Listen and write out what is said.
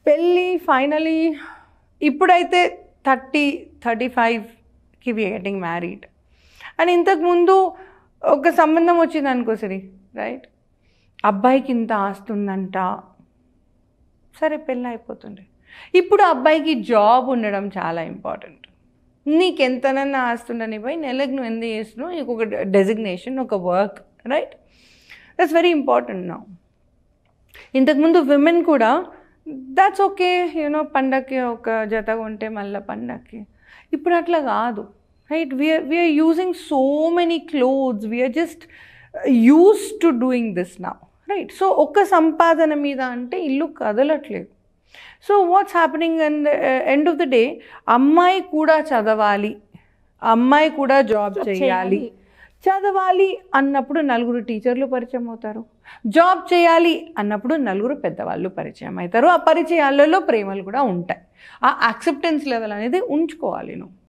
పెళ్ళి ఫైనలీ ఇప్పుడైతే 30-35కి వి getting married and ఇంతకుముందు ఒక సంబంధం వచ్చింది అనుకో సరే రైట్ అబ్బాయికి ఇంత ఆస్తుందంట సరే పెళ్ళి అయిపోతుండే. ఇప్పుడు అబ్బాయికి జాబ్ ఉండడం చాలా ఇంపార్టెంట్. నీకు ఎంతనన్నా ఆస్తుండని పోయి నెలకు నువ్వు ఎంత చేస్తున్నావు నీకు ఒక డెసిగ్నేషన్ ఒక work right that's very important now. ఇంతకుముందు విమెన్ కూడా దాట్స్ ఓకే యూనో పండగకి ఒక జత కొంటే మళ్ళీ పండగకి. ఇప్పుడు అట్లా కాదు right. We are using so many clothes we are just use to doing this now right. So ఒక్క సంపాదన మీద అంటే ఇల్లు కదలట్లేదు. So what's happening and end of the day అమ్మాయి కూడా చదవాలి, అమ్మాయి కూడా జాబ్ చేయాలి. చదవాలి అన్నప్పుడు నలుగురు టీచర్లు పరిచయం అవుతారు, జాబ్ చేయాలి అన్నప్పుడు నలుగురు పెద్దవాళ్ళు పరిచయం అవుతారు. ఆ పరిచయాలలో ప్రేమలు కూడా ఉంటాయి. ఆ యాక్సెప్టెన్స్ లెవెల్ అనేది ఉంచుకోవాలి నువ్వు.